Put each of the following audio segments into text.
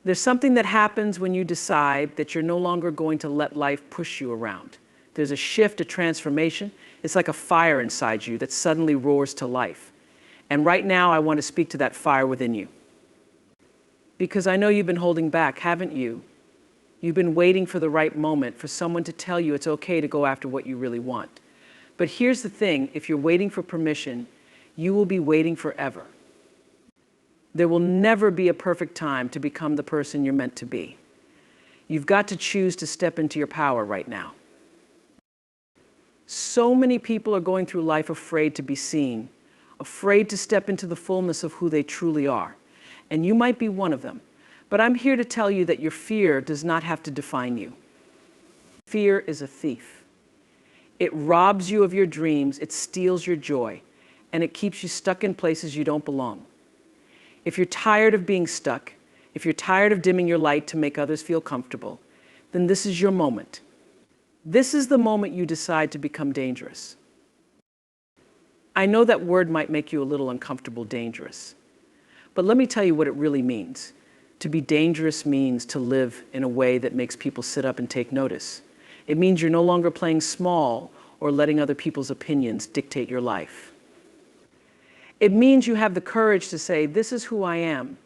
There's something that happens when you decide that you're no longer going to let life push you around. There's a shift, a transformation. It's like a fire inside you that suddenly roars to life. And right now, I want to speak to that fire within you. Because I know you've been holding back, haven't you? You've been waiting for the right moment for someone to tell you it's okay to go after what you really want. But here's the thing, if you're waiting for permission, you will be waiting forever. There will never be a perfect time to become the person you're meant to be. You've got to choose to step into your power right now. So many people are going through life afraid to be seen, afraid to step into the fullness of who they truly are. And you might be one of them. But I'm here to tell you that your fear does not have to define you. Fear is a thief. It robs you of your dreams, it steals your joy, and it keeps you stuck in places you don't belong. If you're tired of being stuck, if you're tired of dimming your light to make others feel comfortable, then this is your moment. This is the moment you decide to become dangerous. I know that word might make you a little uncomfortable, dangerous. But let me tell you what it really means. To be dangerous means to live in a way that makes people sit up and take notice. It means you're no longer playing small or letting other people's opinions dictate your life. It means you have the courage to say, this is who I am,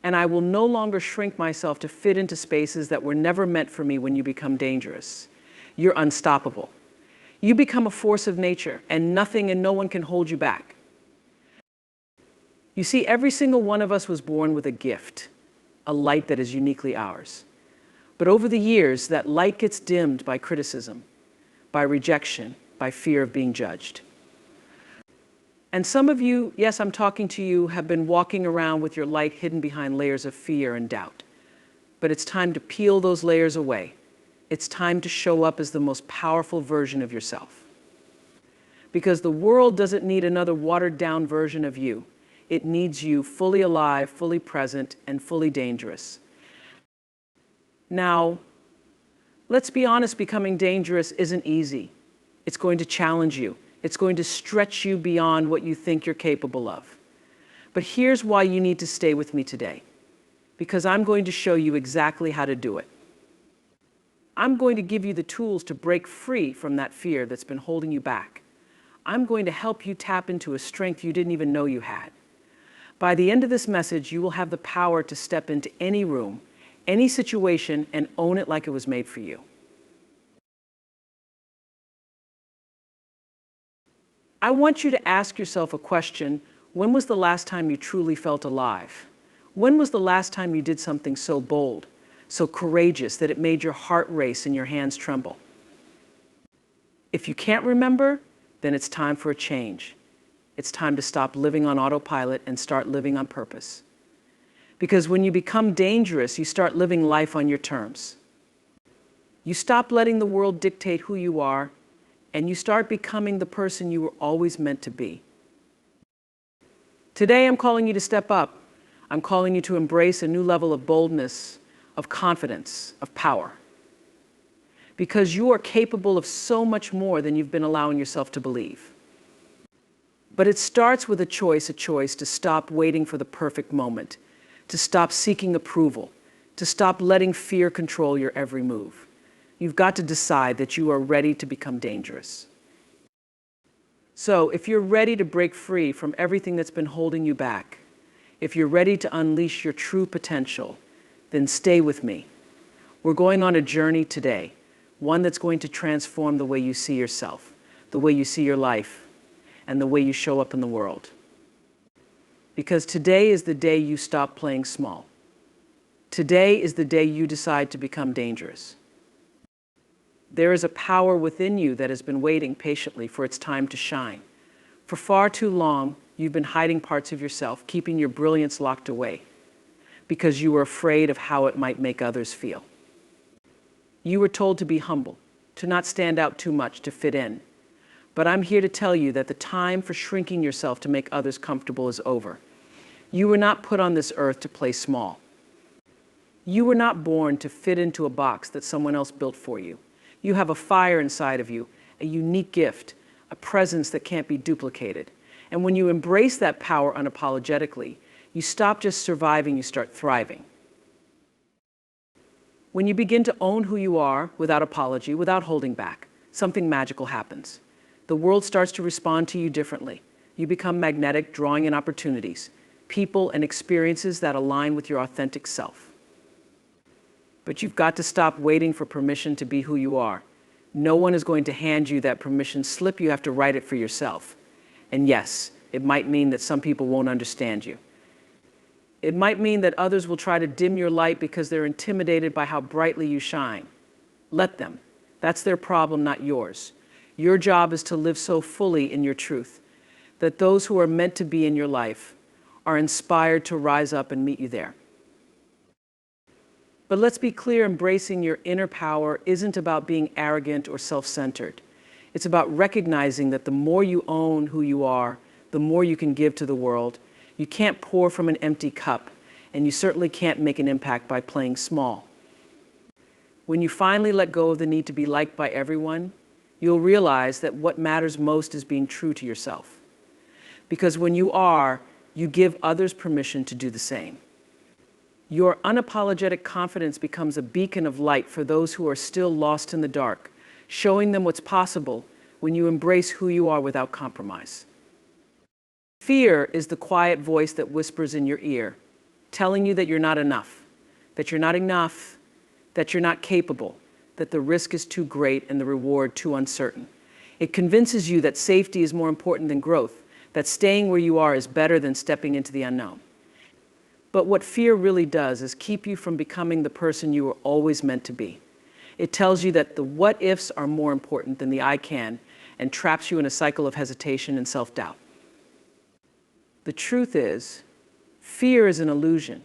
and I will no longer shrink myself to fit into spaces that were never meant for me when you become dangerous. You're unstoppable. You become a force of nature, and nothing and no one can hold you back. You see, every single one of us was born with a gift, a light that is uniquely ours. But over the years, that light gets dimmed by criticism, by rejection, by fear of being judged. And some of you, yes, I'm talking to you, have been walking around with your light hidden behind layers of fear and doubt. But it's time to peel those layers away. It's time to show up as the most powerful version of yourself. Because the world doesn't need another watered-down version of you. It needs you fully alive, fully present, and fully dangerous. Now, let's be honest, becoming dangerous isn't easy. It's going to challenge you. It's going to stretch you beyond what you think you're capable of. But here's why you need to stay with me today. Because I'm going to show you exactly how to do it. I'm going to give you the tools to break free from that fear that's been holding you back. I'm going to help you tap into a strength you didn't even know you had. By the end of this message, you will have the power to step into any room, any situation, and own it like it was made for you. I want you to ask yourself a question. When was the last time you truly felt alive? When was the last time you did something so bold, so courageous that it made your heart race and your hands tremble? If you can't remember, then it's time for a change. It's time to stop living on autopilot and start living on purpose. Because when you become dangerous, you start living life on your terms. You stop letting the world dictate who you are, and you start becoming the person you were always meant to be. Today, I'm calling you to step up. I'm calling you to embrace a new level of boldness, of confidence, of power. Because you are capable of so much more than you've been allowing yourself to believe. But it starts with a choice to stop waiting for the perfect moment, to stop seeking approval, to stop letting fear control your every move. You've got to decide that you are ready to become dangerous. So if you're ready to break free from everything that's been holding you back, if you're ready to unleash your true potential, then stay with me. We're going on a journey today, one that's going to transform the way you see yourself, the way you see your life, and the way you show up in the world. Because today is the day you stop playing small. Today is the day you decide to become dangerous. There is a power within you that has been waiting patiently for its time to shine. For far too long, you've been hiding parts of yourself, keeping your brilliance locked away, because you were afraid of how it might make others feel. You were told to be humble, to not stand out too much, to fit in. But I'm here to tell you that the time for shrinking yourself to make others comfortable is over. You were not put on this earth to play small. You were not born to fit into a box that someone else built for you. You have a fire inside of you, a unique gift, a presence that can't be duplicated. And when you embrace that power unapologetically, you stop just surviving, you start thriving. When you begin to own who you are without apology, without holding back, something magical happens. The world starts to respond to you differently. You become magnetic, drawing in opportunities, people and experiences that align with your authentic self. But you've got to stop waiting for permission to be who you are. No one is going to hand you that permission slip. You have to write it for yourself. And yes, it might mean that some people won't understand you. It might mean that others will try to dim your light because they're intimidated by how brightly you shine. Let them. That's their problem, not yours. Your job is to live so fully in your truth that those who are meant to be in your life are inspired to rise up and meet you there. But let's be clear, embracing your inner power isn't about being arrogant or self-centered. It's about recognizing that the more you own who you are, the more you can give to the world. You can't pour from an empty cup, and you certainly can't make an impact by playing small. When you finally let go of the need to be liked by everyone, you'll realize that what matters most is being true to yourself. Because when you are, you give others permission to do the same. Your unapologetic confidence becomes a beacon of light for those who are still lost in the dark, showing them what's possible when you embrace who you are without compromise. Fear is the quiet voice that whispers in your ear, telling you that you're not enough, that you're not capable, that the risk is too great and the reward too uncertain. It convinces you that safety is more important than growth, that staying where you are is better than stepping into the unknown. But what fear really does is keep you from becoming the person you were always meant to be. It tells you that the what-ifs are more important than the I can, and traps you in a cycle of hesitation and self-doubt. The truth is, fear is an illusion.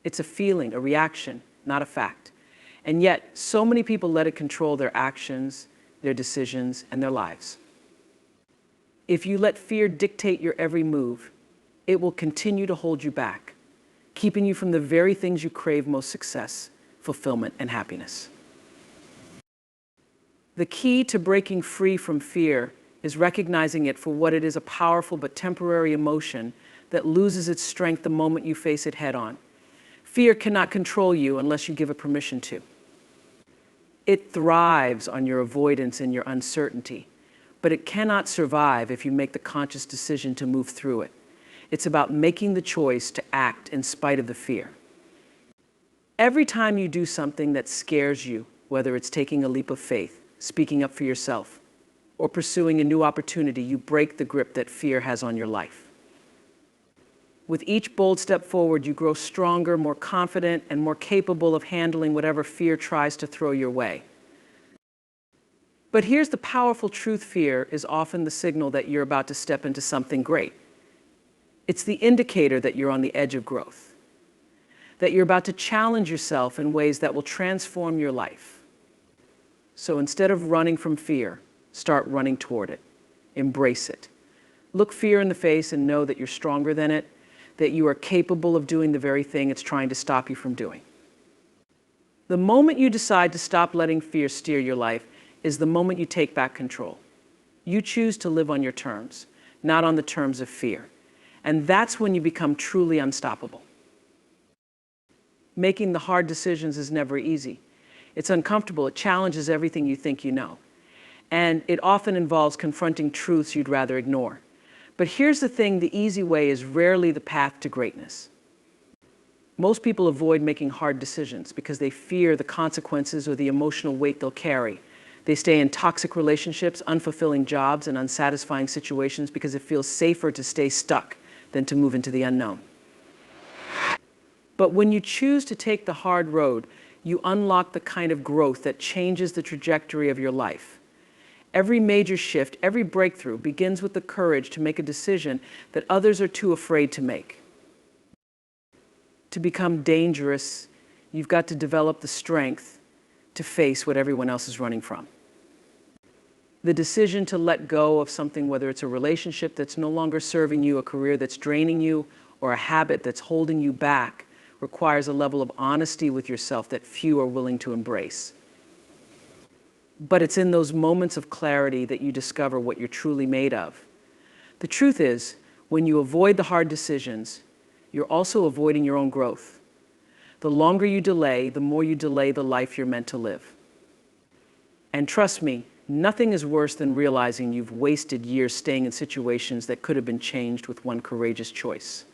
It's a feeling, a reaction, not a fact. And yet, so many people let it control their actions, their decisions, and their lives. If you let fear dictate your every move, it will continue to hold you back, keeping you from the very things you crave most: success, fulfillment, and happiness. The key to breaking free from fear is recognizing it for what it is: a powerful but temporary emotion that loses its strength the moment you face it head on. Fear cannot control you unless you give it permission to. It thrives on your avoidance and your uncertainty, but it cannot survive if you make the conscious decision to move through it. It's about making the choice to act in spite of the fear. Every time you do something that scares you, whether it's taking a leap of faith, speaking up for yourself, or pursuing a new opportunity, you break the grip that fear has on your life. With each bold step forward, you grow stronger, more confident, and more capable of handling whatever fear tries to throw your way. But here's the powerful truth: fear is often the signal that you're about to step into something great. It's the indicator that you're on the edge of growth, that you're about to challenge yourself in ways that will transform your life. So instead of running from fear, start running toward it. Embrace it. Look fear in the face and know that you're stronger than it, that you are capable of doing the very thing it's trying to stop you from doing. The moment you decide to stop letting fear steer your life is the moment you take back control. You choose to live on your terms, not on the terms of fear. And that's when you become truly unstoppable. Making the hard decisions is never easy. It's uncomfortable. It challenges everything you think you know. And it often involves confronting truths you'd rather ignore. But here's the thing: the easy way is rarely the path to greatness. Most people avoid making hard decisions because they fear the consequences or the emotional weight they'll carry. They stay in toxic relationships, unfulfilling jobs, and unsatisfying situations because it feels safer to stay stuck than to move into the unknown. But when you choose to take the hard road, you unlock the kind of growth that changes the trajectory of your life. Every major shift, every breakthrough begins with the courage to make a decision that others are too afraid to make. To become dangerous, you've got to develop the strength to face what everyone else is running from. The decision to let go of something, whether it's a relationship that's no longer serving you, a career that's draining you, or a habit that's holding you back, requires a level of honesty with yourself that few are willing to embrace. But it's in those moments of clarity that you discover what you're truly made of. The truth is, when you avoid the hard decisions, you're also avoiding your own growth. The longer you delay, the more you delay the life you're meant to live. And trust me, nothing is worse than realizing you've wasted years staying in situations that could have been changed with one courageous choice.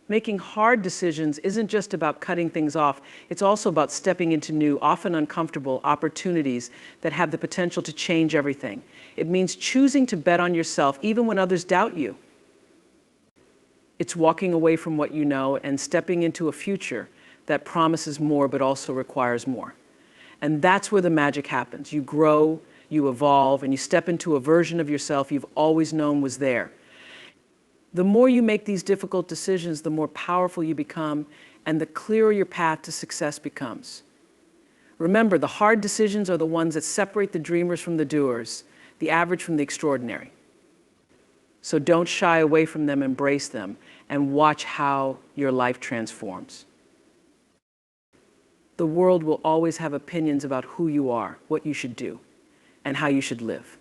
Making hard decisions isn't just about cutting things off, it's also about stepping into new, often uncomfortable opportunities that have the potential to change everything. It means choosing to bet on yourself even when others doubt you. It's walking away from what you know and stepping into a future that promises more but also requires more. And that's where the magic happens. You grow, you evolve, and you step into a version of yourself you've always known was there. The more you make these difficult decisions, the more powerful you become, and the clearer your path to success becomes. Remember, the hard decisions are the ones that separate the dreamers from the doers, the average from the extraordinary. So don't shy away from them, embrace them, and watch how your life transforms. The world will always have opinions about who you are, what you should do, and how you should live.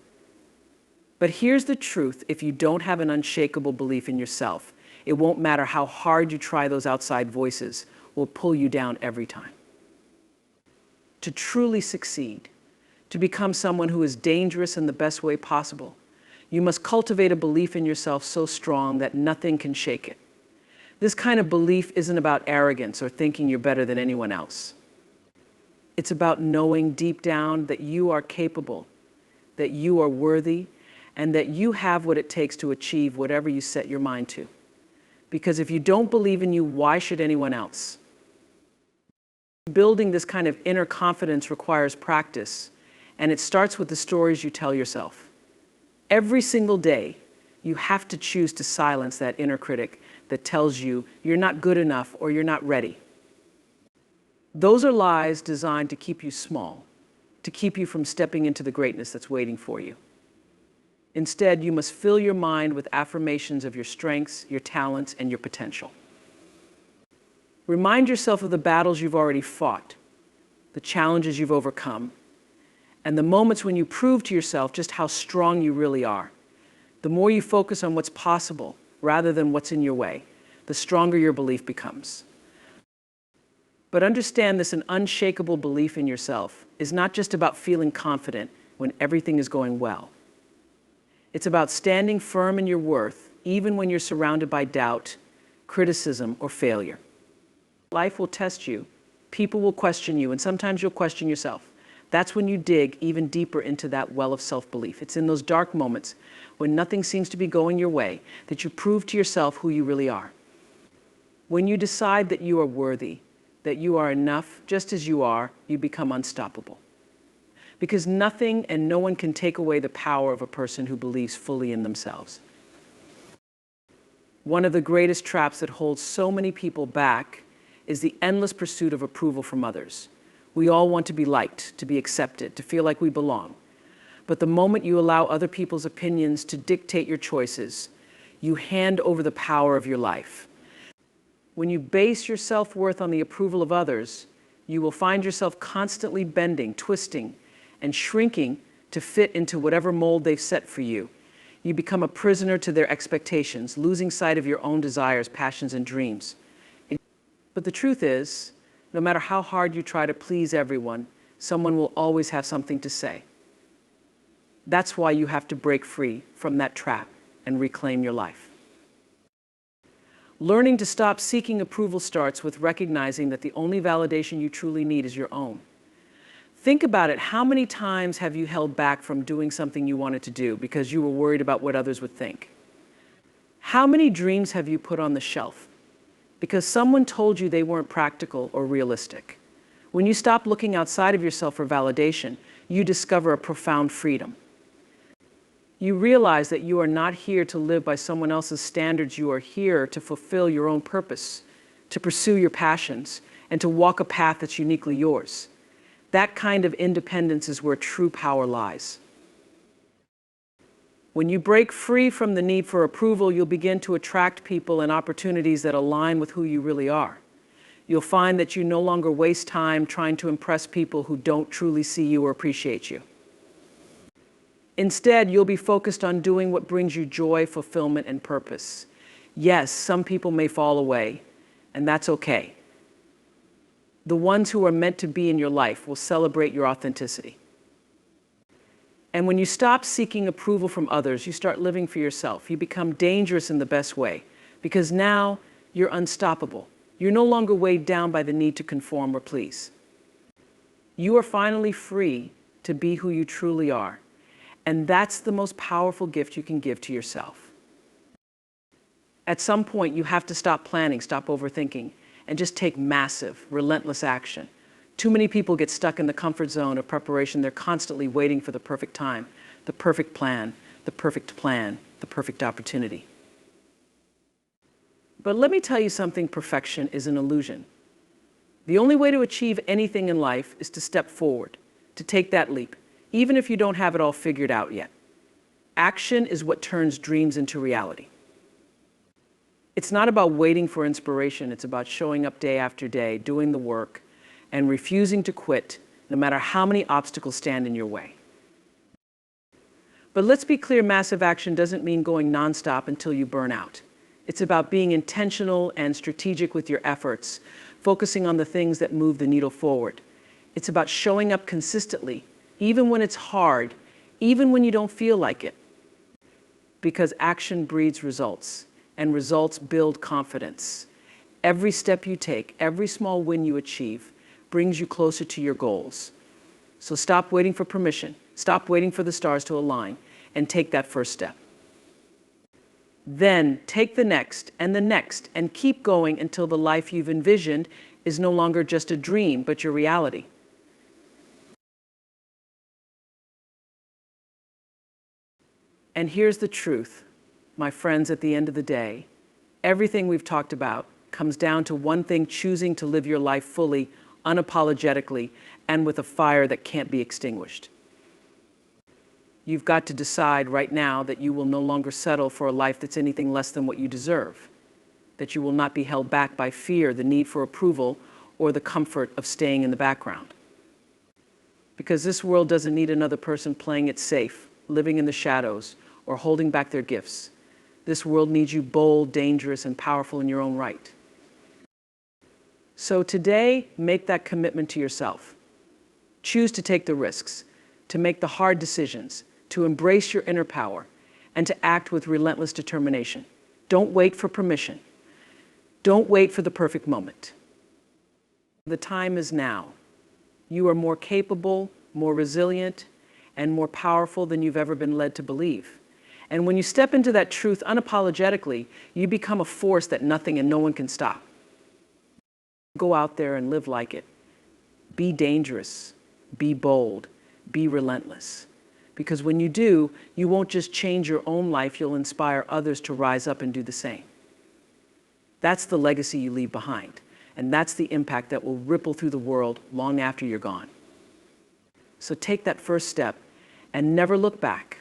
But here's the truth: if you don't have an unshakable belief in yourself, it won't matter how hard you try, those outside voices will pull you down every time. To truly succeed, to become someone who is dangerous in the best way possible, you must cultivate a belief in yourself so strong that nothing can shake it. This kind of belief isn't about arrogance or thinking you're better than anyone else. It's about knowing deep down that you are capable, that you are worthy, and that you have what it takes to achieve whatever you set your mind to. Because if you don't believe in you, why should anyone else? Building this kind of inner confidence requires practice, and it starts with the stories you tell yourself. Every single day, you have to choose to silence that inner critic that tells you you're not good enough or you're not ready. Those are lies designed to keep you small, to keep you from stepping into the greatness that's waiting for you. Instead, you must fill your mind with affirmations of your strengths, your talents, and your potential. Remind yourself of the battles you've already fought, the challenges you've overcome, and the moments when you prove to yourself just how strong you really are. The more you focus on what's possible rather than what's in your way, the stronger your belief becomes. But understand this: an unshakable belief in yourself is not just about feeling confident when everything is going well. It's about standing firm in your worth, even when you're surrounded by doubt, criticism, or failure. Life will test you, people will question you, and sometimes you'll question yourself. That's when you dig even deeper into that well of self-belief. It's in those dark moments when nothing seems to be going your way that you prove to yourself who you really are. When you decide that you are worthy, that you are enough just as you are, you become unstoppable. Because nothing and no one can take away the power of a person who believes fully in themselves. One of the greatest traps that holds so many people back is the endless pursuit of approval from others. We all want to be liked, to be accepted, to feel like we belong. But the moment you allow other people's opinions to dictate your choices, you hand over the power of your life. When you base your self-worth on the approval of others, you will find yourself constantly bending, twisting, and shrinking to fit into whatever mold they've set for you. You become a prisoner to their expectations, losing sight of your own desires, passions, and dreams. But the truth is, no matter how hard you try to please everyone, someone will always have something to say. That's why you have to break free from that trap and reclaim your life. Learning to stop seeking approval starts with recognizing that the only validation you truly need is your own. Think about it. How many times have you held back from doing something you wanted to do because you were worried about what others would think? How many dreams have you put on the shelf because someone told you they weren't practical or realistic? When you stop looking outside of yourself for validation, you discover a profound freedom. You realize that you are not here to live by someone else's standards. You are here to fulfill your own purpose, to pursue your passions, and to walk a path that's uniquely yours. That kind of independence is where true power lies. When you break free from the need for approval, you'll begin to attract people and opportunities that align with who you really are. You'll find that you no longer waste time trying to impress people who don't truly see you or appreciate you. Instead, you'll be focused on doing what brings you joy, fulfillment, and purpose. Yes, some people may fall away. and that's okay. The ones who are meant to be in your life will celebrate your authenticity. And when you stop seeking approval from others, you start living for yourself. You become dangerous in the best way, because now you're unstoppable. You're no longer weighed down by the need to conform or please. You are finally free to be who you truly are. And that's the most powerful gift you can give to yourself. At some point, you have to stop planning, stop overthinking, and just take massive, relentless action. Too many people get stuck in the comfort zone of preparation. They're constantly waiting for the perfect time, the perfect plan, the perfect opportunity. But let me tell you something, perfection is an illusion. The only way to achieve anything in life is to step forward, to take that leap, even if you don't have it all figured out yet. Action is what turns dreams into reality. It's not about waiting for inspiration. It's about showing up day after day, doing the work, and refusing to quit, no matter how many obstacles stand in your way. But let's be clear, massive action doesn't mean going nonstop until you burn out. It's about being intentional and strategic with your efforts, focusing on the things that move the needle forward. It's about showing up consistently, even when it's hard, even when you don't feel like it. Because action breeds results, and results build confidence. Every step you take, every small win you achieve, brings you closer to your goals. So stop waiting for permission, stop waiting for the stars to align, and take that first step. Then take the next, and keep going until the life you've envisioned is no longer just a dream, but your reality. And here's the truth, my friends, at the end of the day, everything we've talked about comes down to one thing: choosing to live your life fully, unapologetically, and with a fire that can't be extinguished. You've got to decide right now that you will no longer settle for a life that's anything less than what you deserve, that you will not be held back by fear, the need for approval, or the comfort of staying in the background. Because this world doesn't need another person playing it safe, living in the shadows, or holding back their gifts. This world needs you bold, dangerous, and powerful in your own right. So today, make that commitment to yourself. Choose to take the risks, to make the hard decisions, to embrace your inner power, and to act with relentless determination. Don't wait for permission. Don't wait for the perfect moment. The time is now. You are more capable, more resilient, and more powerful than you've ever been led to believe. And when you step into that truth unapologetically, you become a force that nothing and no one can stop. Go out there and live like it. Be dangerous, be bold, be relentless. Because when you do, you won't just change your own life, you'll inspire others to rise up and do the same. That's the legacy you leave behind. And that's the impact that will ripple through the world long after you're gone. So take that first step and never look back.